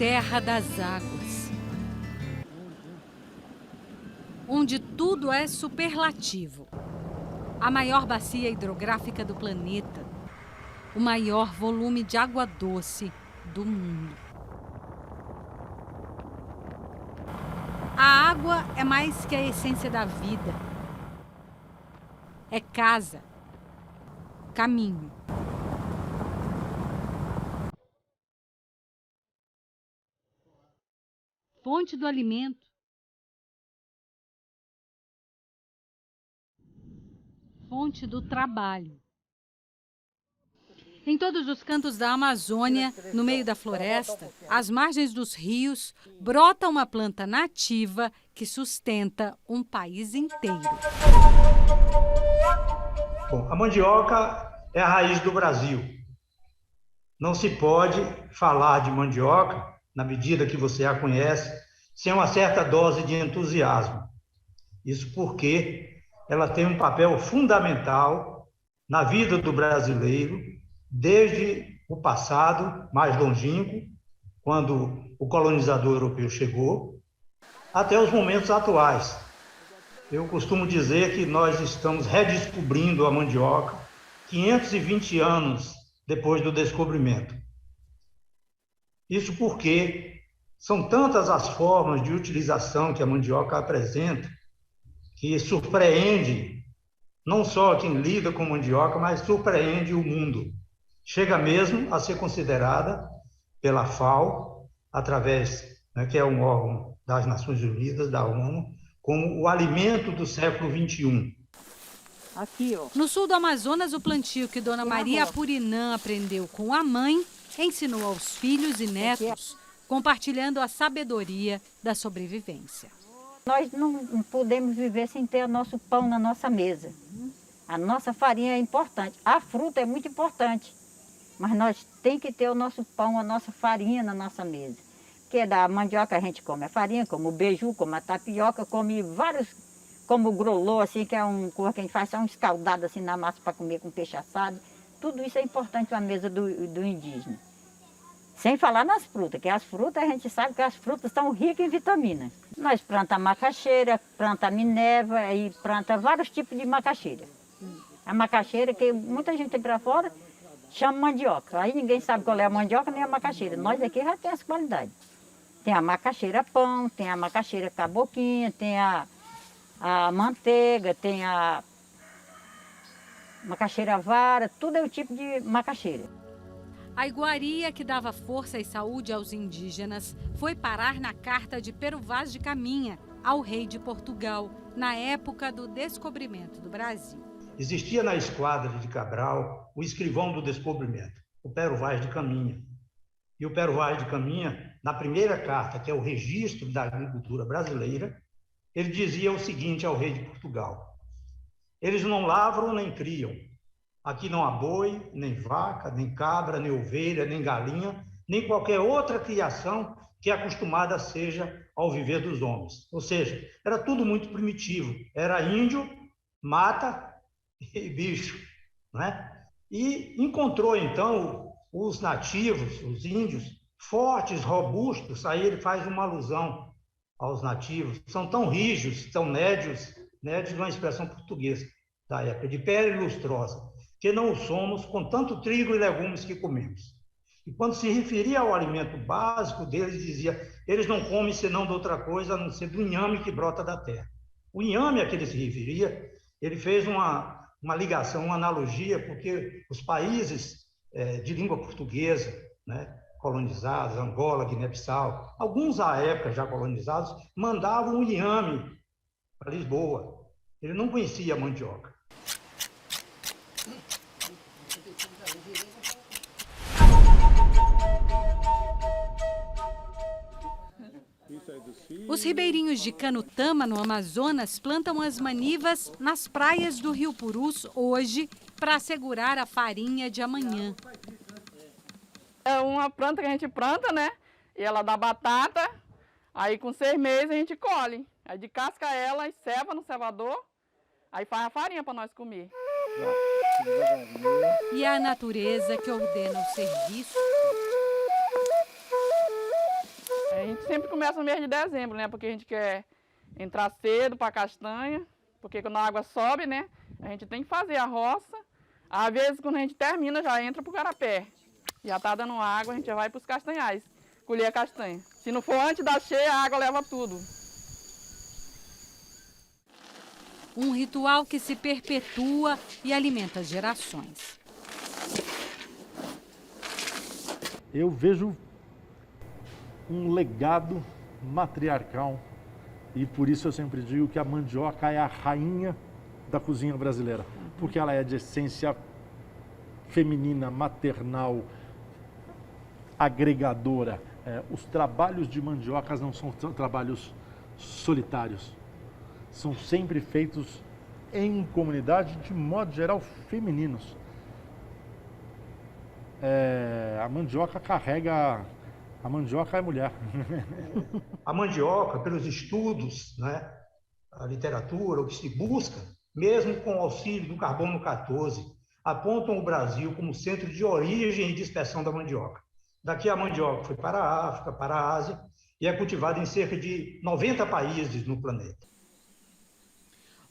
terra das águas, onde tudo é superlativo. A maior bacia hidrográfica do planeta, o maior volume de água doce do mundo. A água é mais que a essência da vida. É casa, caminho. Fonte do alimento. Fonte do trabalho. Em todos os cantos da Amazônia, no meio da floresta, às margens dos rios, brota uma planta nativa que sustenta um país inteiro. Bom, a mandioca é a raiz do Brasil. Não se pode falar de mandioca, na medida que você a conhece, sem uma certa dose de entusiasmo. Isso porque ela tem um papel fundamental na vida do brasileiro, desde o passado mais longínquo, quando o colonizador europeu chegou, até os momentos atuais. Eu costumo dizer que nós estamos redescobrindo a mandioca 520 anos depois do descobrimento. Isso porque são tantas as formas de utilização que a mandioca apresenta que surpreende não só quem lida com mandioca, mas surpreende o mundo. Chega mesmo a ser considerada pela FAO, através, que é um órgão das Nações Unidas, da ONU, como o alimento do século XXI. Aqui, ó. No sul do Amazonas, o plantio que Dona Maria Apurinã aprendeu com a mãe, ensinou aos filhos e netos, compartilhando a sabedoria da sobrevivência. Nós não podemos viver sem ter o nosso pão na nossa mesa. A nossa farinha é importante, a fruta é muito importante, mas nós temos que ter o nosso pão, a nossa farinha na nossa mesa. Porque da mandioca a gente come a farinha, como o beiju, como a tapioca, come vários, como o grolô, assim, que é um coisa que a gente faz, um escaldado assim na massa para comer com peixe assado. Tudo isso é importante para a mesa do indígena. Sem falar nas frutas, que as frutas a gente sabe que as frutas são ricas em vitaminas. Nós plantamos macaxeira, plantamos minerva e plantamos vários tipos de macaxeira. A macaxeira, que muita gente tem para fora, chama mandioca. Aí ninguém sabe qual é a mandioca nem a macaxeira. Nós aqui já temos essa qualidade. Tem a macaxeira pão, tem a macaxeira caboquinha, tem a manteiga, tem a macaxeira vara, tudo é o tipo de macaxeira. A iguaria que dava força e saúde aos indígenas foi parar na carta de Pero Vaz de Caminha ao rei de Portugal, na época do descobrimento do Brasil. Existia na esquadra de Cabral o escrivão do descobrimento, o Pero Vaz de Caminha. E o Pero Vaz de Caminha, na primeira carta, que é o registro da agricultura brasileira, ele dizia o seguinte ao rei de Portugal: eles não lavram nem criam. Aqui não há boi, nem vaca, nem cabra, nem ovelha, nem galinha, nem qualquer outra criação que acostumada seja ao viver dos homens. Ou seja, era tudo muito primitivo. Era índio, mata e bicho, né? E encontrou, então, os nativos, os índios, fortes, robustos. Aí ele faz uma alusão aos nativos. São tão rígidos, tão nédios, nédios é uma expressão portuguesa da época, de pele lustrosa, que não o somos com tanto trigo e legumes que comemos. E quando se referia ao alimento básico deles, dizia: eles não comem senão de outra coisa, a não ser do inhame que brota da terra. O inhame a que ele se referia, ele fez uma ligação, uma analogia, porque os países de língua portuguesa, né, colonizados, Angola, Guiné-Bissau, alguns à época já colonizados, mandavam o inhame para Lisboa. Ele não conhecia a mandioca. Os ribeirinhos de Canutama, no Amazonas, plantam as manivas nas praias do Rio Purus hoje para assegurar a farinha de amanhã. É uma planta que a gente planta, né? E ela dá batata, aí com 6 meses a gente colhe. Aí descasca ela e ceva no cevador, aí faz a farinha para nós comer. E é a natureza que ordena o serviço A gente sempre começa no mês de dezembro, né? Porque a gente quer entrar cedo para a castanha, porque quando a água sobe, né? A gente tem que fazer a roça. Às vezes, quando a gente termina, já entra para o garapé. Já está dando água, a gente já vai para os castanhais, colher a castanha. Se não for antes da cheia, a água leva tudo. Um ritual que se perpetua e alimenta gerações. Eu vejo um legado matriarcal e por isso eu sempre digo que a mandioca é a rainha da cozinha brasileira, porque ela é de essência feminina, maternal, agregadora. Os trabalhos de mandiocas não são trabalhos solitários, são sempre feitos em comunidade, de modo geral, femininos. A mandioca carrega... A mandioca é mulher. A mandioca, pelos estudos, né, a literatura, o que se busca, mesmo com o auxílio do carbono 14, apontam o Brasil como centro de origem e dispersão da mandioca. Daqui a mandioca foi para a África, para a Ásia, e é cultivada em cerca de 90 países no planeta.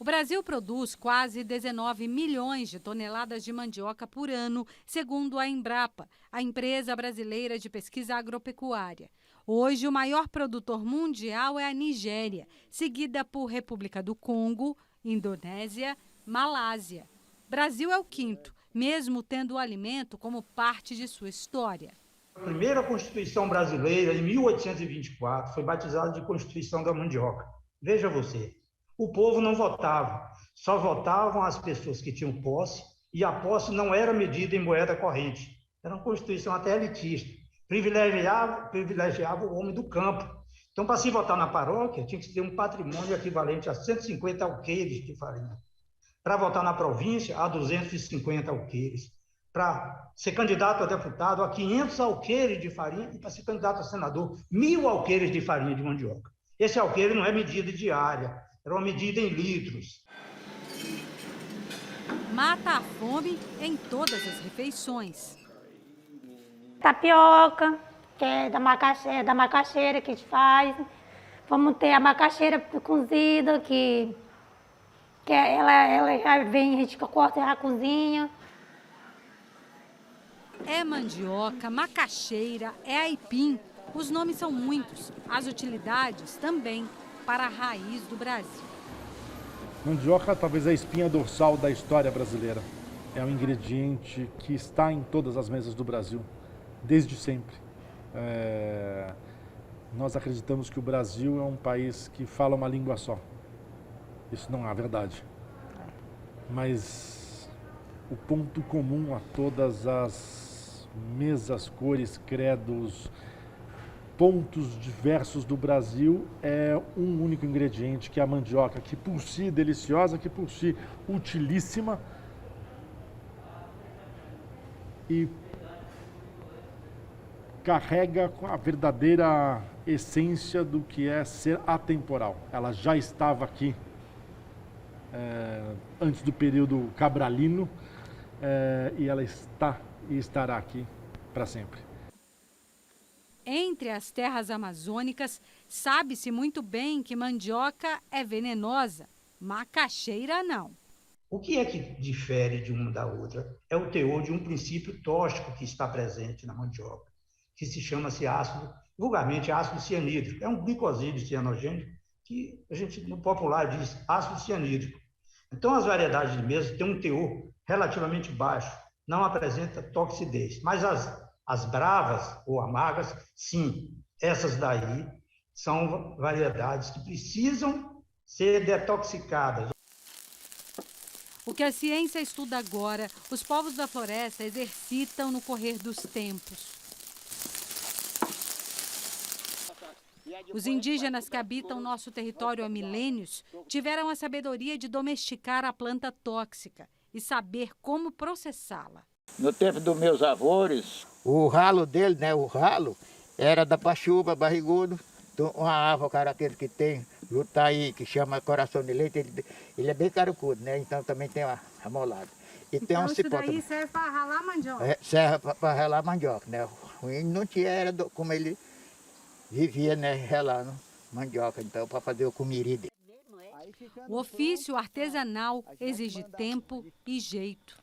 O Brasil produz quase 19 milhões de toneladas de mandioca por ano, segundo a Embrapa, a empresa brasileira de pesquisa agropecuária. Hoje, o maior produtor mundial é a Nigéria, seguida por República do Congo, Indonésia, Malásia. Brasil é o quinto, mesmo tendo o alimento como parte de sua história. A primeira Constituição brasileira, em 1824, foi batizada de Constituição da Mandioca. Veja você. O povo não votava, só votavam as pessoas que tinham posse, e a posse não era medida em moeda corrente. Era uma constituição até elitista, privilegiava o homem do campo. Então, para se votar na paróquia, tinha que ter um patrimônio equivalente a 150 alqueires de farinha. Para votar na província, a 250 alqueires. Para ser candidato a deputado, a 500 alqueires de farinha, e para ser candidato a senador, 1.000 alqueires de farinha de mandioca. Esse alqueire não é medida diária, era uma medida em litros. Mata a fome em todas as refeições. Tapioca, que é da macaxeira que a gente faz. Vamos ter a macaxeira cozida, que ela já vem, a gente corta e já cozinha. É mandioca, macaxeira, é aipim. Os nomes são muitos, as utilidades também, para a raiz do Brasil. Mandioca talvez é a espinha dorsal da história brasileira. É um ingrediente que está em todas as mesas do Brasil, desde sempre. Nós acreditamos que o Brasil é um país que fala uma língua só. Isso não é verdade. Mas o ponto comum a todas as mesas, cores, credos, pontos diversos do Brasil é um único ingrediente, que é a mandioca, que por si deliciosa, que por si utilíssima e carrega a verdadeira essência do que é ser atemporal. Ela já estava aqui antes do período cabralino e ela está e estará aqui para sempre. Entre as terras amazônicas, sabe-se muito bem que mandioca é venenosa, macaxeira não. O que é que difere de uma da outra? É o teor de um princípio tóxico que está presente na mandioca, que se chama-se ácido, vulgarmente ácido cianídrico. É um glicosídeo cianogênico que a gente, no popular, diz ácido cianídrico. Então, as variedades de mesa têm um teor relativamente baixo, não apresenta toxidez, mas as bravas ou amargas, sim, essas daí são variedades que precisam ser detoxicadas. O que a ciência estuda agora, os povos da floresta exercitam no correr dos tempos. Os indígenas que habitam nosso território há milênios tiveram a sabedoria de domesticar a planta tóxica e saber como processá-la. No tempo dos meus avós, o ralo dele, né, o ralo, era da pachuba, barrigudo. Uma árvore, cara, aquele que tem, jutaí, que chama coração de leite, ele é bem carucudo, né? Então também tem uma amolada. E tem um cipó também. Serve para ralar mandioca? Serve para ralar mandioca, né? O índio não tinha, como ele vivia, né, relando mandioca, então, para fazer o cumiri dele. O ofício artesanal exige tempo e jeito.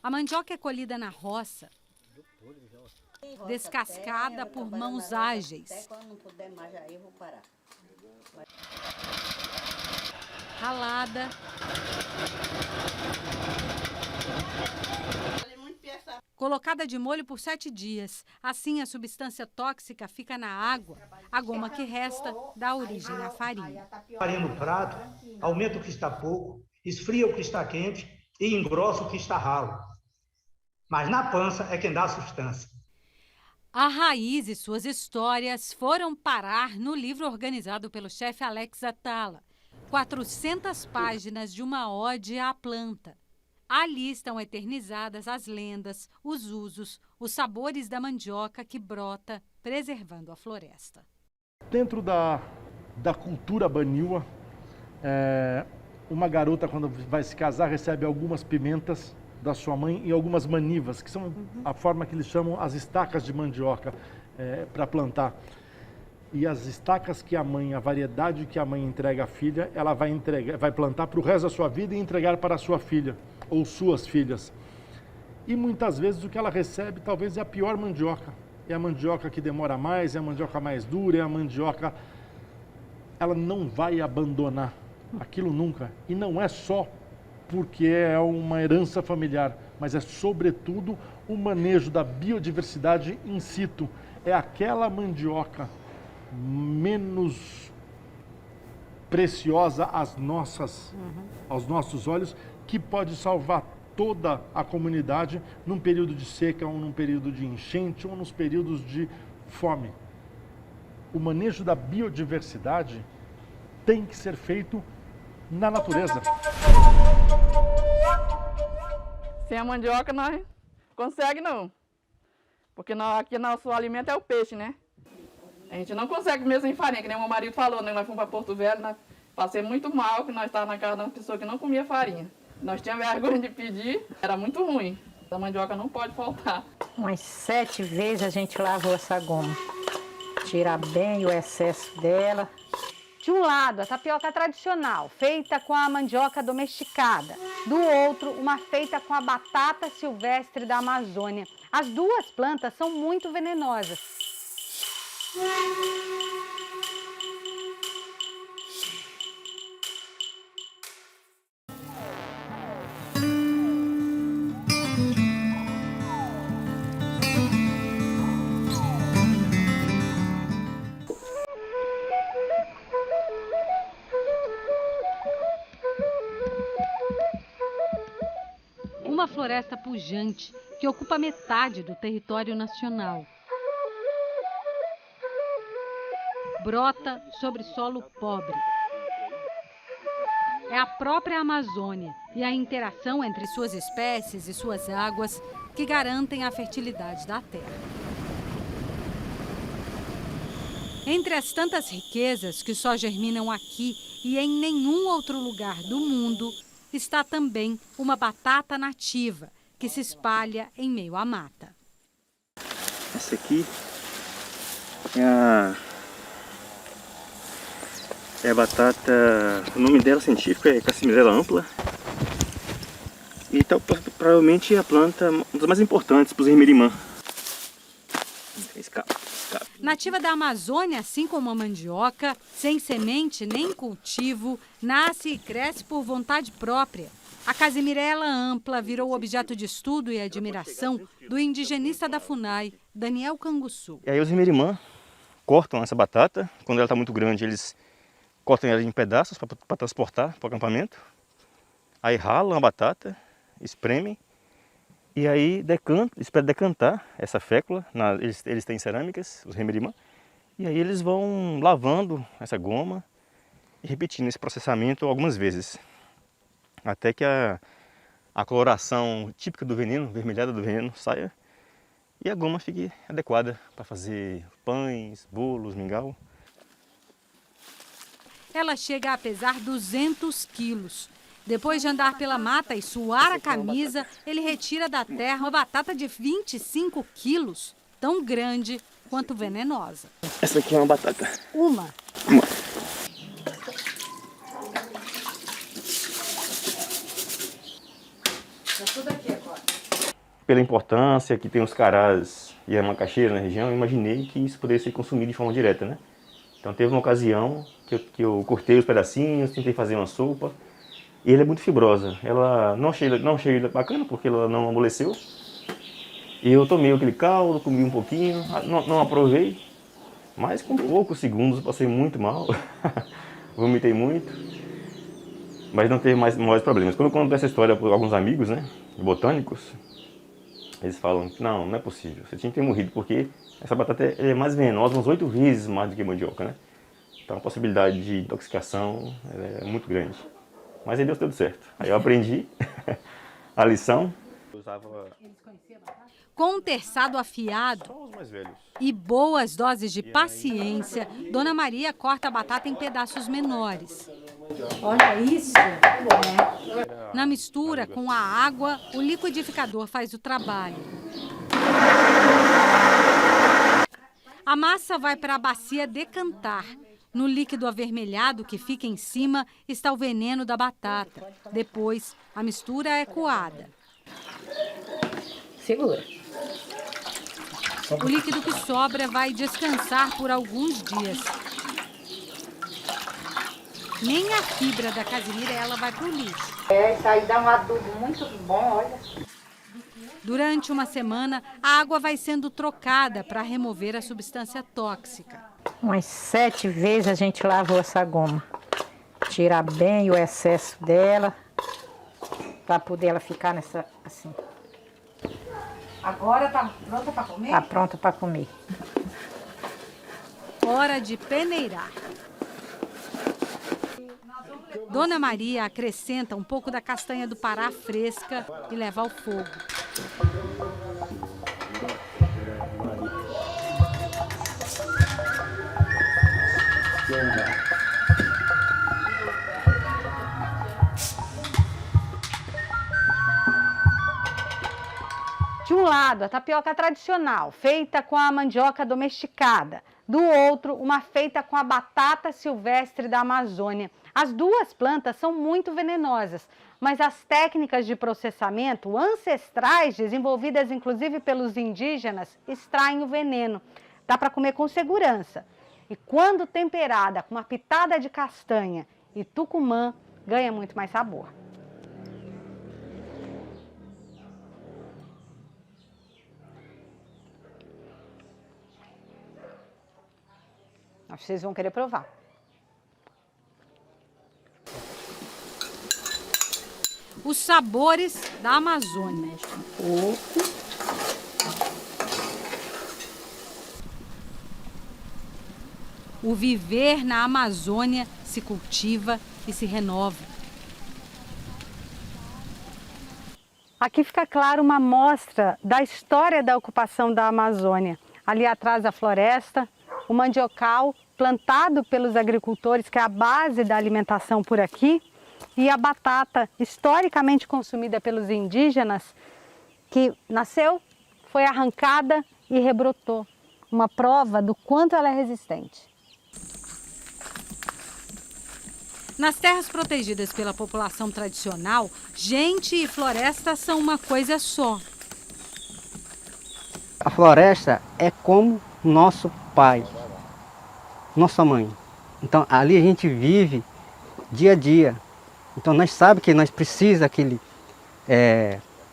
A mandioca é colhida na roça, descascada por mãos ágeis. Ralada. Colocada de molho por 7 dias. Assim, a substância tóxica fica na água. A goma que resta dá origem à farinha. Farinha no prato, aumenta o que está pouco, esfria o que está quente e engrossa o que está ralo. Mas na pança é quem dá a substância. A raiz e suas histórias foram parar no livro organizado pelo chefe Alex Atala. 400 páginas de uma ode à planta. Ali estão eternizadas as lendas, os usos, os sabores da mandioca que brota, preservando a floresta. Dentro da cultura baniwa, uma garota, quando vai se casar, recebe algumas pimentas da sua mãe e algumas manivas, que são a forma que eles chamam as estacas de mandioca para plantar. E as estacas que a variedade que a mãe entrega à filha, ela vai plantar para o resto da sua vida e entregar para a sua filha ou suas filhas. E muitas vezes o que ela recebe talvez é a pior mandioca. É a mandioca que demora mais, é a mandioca mais dura, é a mandioca... Ela não vai abandonar aquilo nunca. E não é só porque é uma herança familiar, mas é sobretudo o manejo da biodiversidade in situ. É aquela mandioca menos preciosa aos nossos olhos, que pode salvar toda a comunidade num período de seca, ou num período de enchente, ou nos períodos de fome. O manejo da biodiversidade tem que ser feito na natureza. Sem a mandioca nós não conseguimos não, porque aqui nosso alimento é o peixe, né? A gente não consegue mesmo sem farinha, que nem o meu marido falou, né? Nós fomos para Porto Velho, nós passei muito mal, que nós estávamos na casa de uma pessoa que não comia farinha. Nós tínhamos vergonha de pedir, era muito ruim. A mandioca não pode faltar. Umas 7 vezes a gente lavou essa goma. Tira bem o excesso dela. De um lado, a tapioca tradicional, feita com a mandioca domesticada. Do outro, uma feita com a batata silvestre da Amazônia. As duas plantas são muito venenosas. Uma floresta pujante que ocupa metade do território nacional. Brota sobre solo pobre. É a própria Amazônia e a interação entre suas espécies e suas águas que garantem a fertilidade da terra. Entre as tantas riquezas que só germinam aqui e em nenhum outro lugar do mundo, está também uma batata nativa que se espalha em meio à mata. Essa aqui é a batata, o nome dela científico é Cassimirella ampla. E então, provavelmente a planta uma das mais importantes para os Hermerimã. Nativa da Amazônia, assim como a mandioca, sem semente nem cultivo, nasce e cresce por vontade própria. A Cassimirella ampla virou objeto de estudo e admiração do indigenista da FUNAI, Daniel Canguçu. E aí os Hermerimã cortam essa batata, quando ela está muito grande eles cortam ela em pedaços para transportar para o acampamento. Aí ralam a batata, espremem e aí esperam decantar essa fécula. Eles têm cerâmicas, os Hermerimã, e aí eles vão lavando essa goma e repetindo esse processamento algumas vezes. Até que a coloração típica do veneno, vermelhada do veneno, saia e a goma fique adequada para fazer pães, bolos, mingau. Ela chega a pesar 200 quilos. Depois de andar pela mata e suar a camisa, ele retira da terra uma batata de 25 quilos, tão grande quanto venenosa. Essa aqui é uma batata. Uma. Pela importância que tem os carás e a macaxeira na região, eu imaginei que isso poderia ser consumido de forma direta, né? Então teve uma ocasião que eu cortei os pedacinhos, tentei fazer uma sopa. E ela é muito fibrosa. Ela não achei bacana porque ela não amoleceu. E eu tomei aquele caldo, comi um pouquinho, não aprovei. Mas com poucos segundos eu passei muito mal. Vomitei muito. Mas não teve mais problemas. Quando eu conto essa história para alguns amigos, né, botânicos, eles falam que não é possível. Você tinha que ter morrido porque essa batata é mais venenosa, umas 8 vezes mais do que a mandioca, né? Então a possibilidade de intoxicação é muito grande. Mas aí deu tudo certo. Aí eu aprendi a lição. Com um terçado afiado e boas doses de paciência, Dona Maria corta a batata em pedaços menores. Olha isso! Na mistura com a água, o liquidificador faz o trabalho. A massa vai para a bacia decantar. No líquido avermelhado que fica em cima está o veneno da batata. Depois, a mistura é coada. Segura. O líquido que sobra vai descansar por alguns dias. Nem a fibra da casimira ela vai para o lixo. Isso aí dá um adubo muito bom, olha. Durante uma semana, a água vai sendo trocada para remover a substância tóxica. Umas 7 vezes a gente lavou essa goma. Tirar bem o excesso dela, para poder ela ficar nessa assim. Agora tá pronta para comer? Tá pronta para comer. Hora de peneirar. Dona Maria acrescenta um pouco da castanha do Pará fresca e leva ao fogo. De um lado, a tapioca tradicional, feita com a mandioca domesticada. Do outro, uma feita com a batata silvestre da Amazônia. As duas plantas são muito venenosas, mas as técnicas de processamento ancestrais, desenvolvidas inclusive pelos indígenas, extraem o veneno. Dá para comer com segurança. E quando temperada com uma pitada de castanha e tucumã, ganha muito mais sabor. Acho que vocês vão querer provar. Os sabores da Amazônia. O viver na Amazônia se cultiva e se renova. Aqui fica claro uma amostra da história da ocupação da Amazônia. Ali atrás a floresta, o mandiocal plantado pelos agricultores, que é a base da alimentação por aqui, e a batata historicamente consumida pelos indígenas, que nasceu, foi arrancada e rebrotou. Uma prova do quanto ela é resistente. Nas terras protegidas pela população tradicional, gente e floresta são uma coisa só. A floresta é como nosso pai, nossa mãe. Então ali a gente vive dia a dia. Então nós sabemos que nós precisamos daquele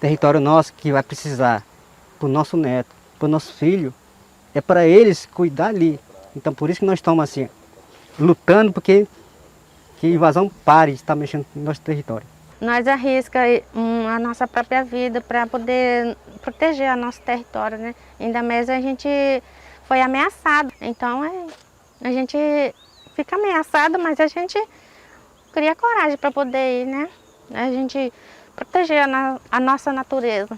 território nosso que vai precisar para o nosso neto, para o nosso filho. É para eles cuidar ali. Então por isso que nós estamos assim, lutando porque que a invasão pare de estar mexendo no nosso território. Nós arriscamos a nossa própria vida para poder proteger o nosso território, né? Ainda mais a gente foi ameaçado. Então a gente fica ameaçado, mas a gente cria coragem para poder ir, né? A gente proteger a nossa natureza.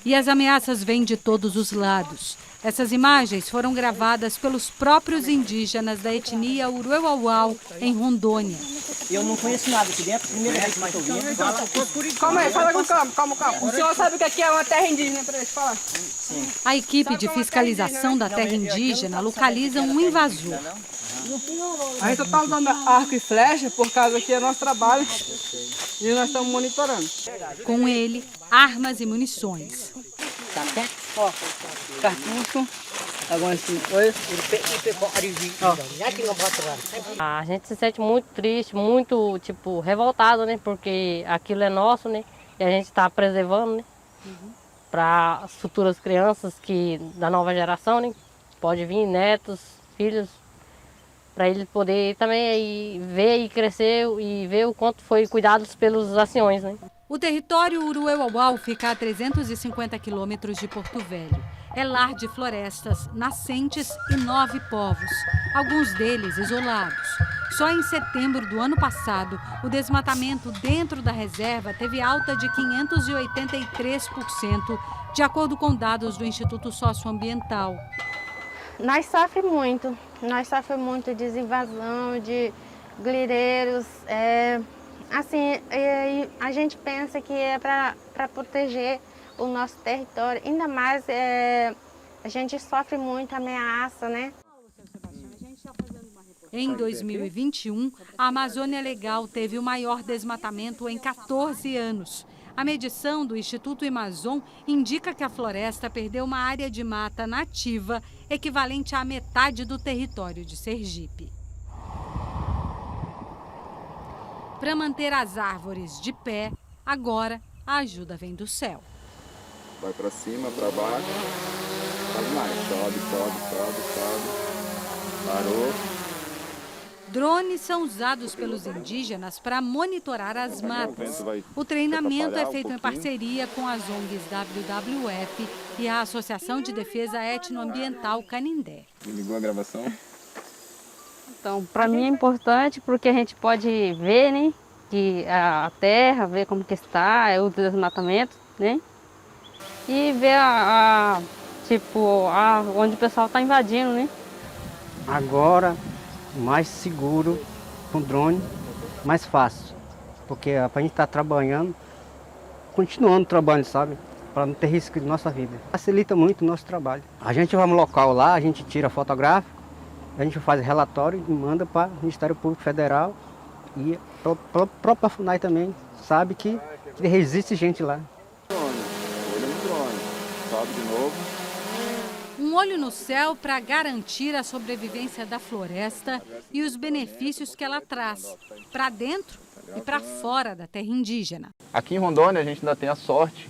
E as ameaças vêm de todos os lados. Essas imagens foram gravadas pelos próprios indígenas da etnia Uruauau, em Rondônia. Eu não conheço nada aqui dentro, primeira vez que eu vim. Calma aí, fala com calma. O senhor sabe que aqui é uma terra indígena, para gente falar? Sim. A equipe de fiscalização da terra indígena localiza um invasor. A gente só está usando arco e flecha por causa que é nosso trabalho e nós estamos monitorando. Com ele, armas e munições. Ó, cartucho, algumas coisas. A gente se sente muito triste, muito, tipo, revoltado, né? Porque aquilo é nosso, né? E a gente está preservando, né? Para as futuras crianças da nova geração, né? Pode vir netos, filhos, para eles poderem também aí ver e crescer e ver o quanto foi cuidados pelos anciões, né? O território Uruauauau fica a 350 quilômetros de Porto Velho. É lar de florestas, nascentes e 9 povos, alguns deles isolados. Só em setembro do ano passado, o desmatamento dentro da reserva teve alta de 583%, de acordo com dados do Instituto Socioambiental. Nós sofremos muito de invasão, de grileiros. Assim, a gente pensa que é para proteger o nosso território, ainda mais a gente sofre muito ameaça, né? Em 2021, a Amazônia Legal teve o maior desmatamento em 14 anos. A medição do Instituto Amazon indica que a floresta perdeu uma área de mata nativa equivalente à metade do território de Sergipe. Para manter as árvores de pé, agora a ajuda vem do céu. Vai para cima, para baixo, faz mais, sobe. Parou. Drones são usados pelos indígenas para monitorar as matas. O treinamento é feito em parceria com as ONGs WWF e a Associação de Defesa Etnoambiental Canindé. Ligou a gravação? Então, para mim é importante porque a gente pode ver, né, que a terra, ver como que está, o desmatamento, né, e ver onde o pessoal está invadindo, né. Agora, mais seguro com drone, mais fácil, porque a gente está trabalhando, continuando o trabalho, sabe, para não ter risco de nossa vida. Facilita muito o nosso trabalho. A gente vai no local lá, a gente tira fotográfico, a gente faz relatório e manda para o Ministério Público Federal e a própria FUNAI também sabe que existe gente lá. Olha no drone, sobe de novo. Um olho no céu para garantir a sobrevivência da floresta e os benefícios que ela traz, para dentro e para fora da terra indígena. Aqui em Rondônia a gente ainda tem a sorte,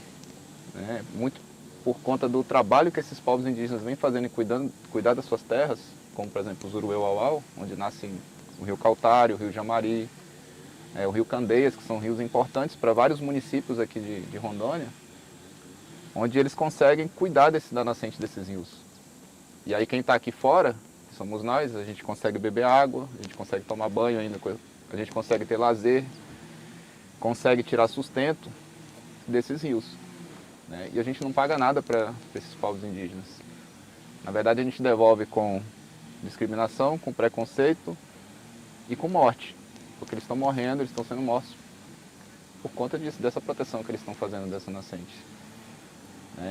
né, muito por conta do trabalho que esses povos indígenas vêm fazendo em cuidar das suas terras, como por exemplo os Uruauauau, onde nascem o rio Cautário, o rio Jamari, o rio Candeias, que são rios importantes para vários municípios aqui de Rondônia, onde eles conseguem cuidar da nascente desses rios. E aí quem está aqui fora, que somos nós, a gente consegue beber água, a gente consegue tomar banho ainda, a gente consegue ter lazer, consegue tirar sustento desses rios, né? E a gente não paga nada para esses povos indígenas. Na verdade a gente devolve com discriminação, com preconceito e com morte, porque eles estão morrendo, eles estão sendo mortos por conta disso, dessa proteção que eles estão fazendo dessa nascente.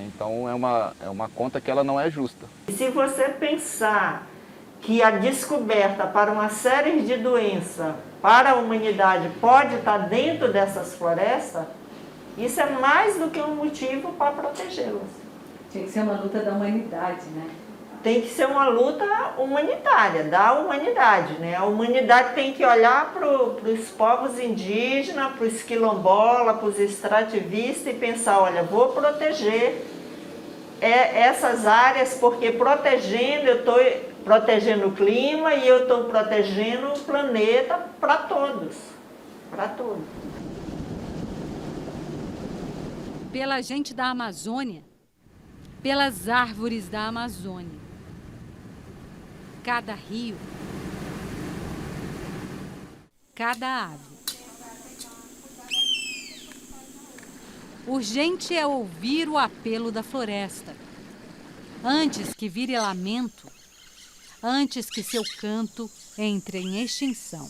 Então é uma conta que ela não é justa. Se você pensar que a descoberta para uma série de doenças para a humanidade pode estar dentro dessas florestas, isso é mais do que um motivo para protegê-las. Tinha que ser uma luta da humanidade, né? Tem que ser uma luta humanitária, da humanidade, né? A humanidade tem que olhar para os povos indígenas, para os quilombolas, para os extrativistas e pensar, olha, vou proteger essas áreas, porque protegendo, eu estou protegendo o clima e eu estou protegendo o planeta para todos, para todos. Pela gente da Amazônia, pelas árvores da Amazônia. Cada rio, cada ave. Urgente é ouvir o apelo da floresta, antes que vire lamento, antes que seu canto entre em extinção.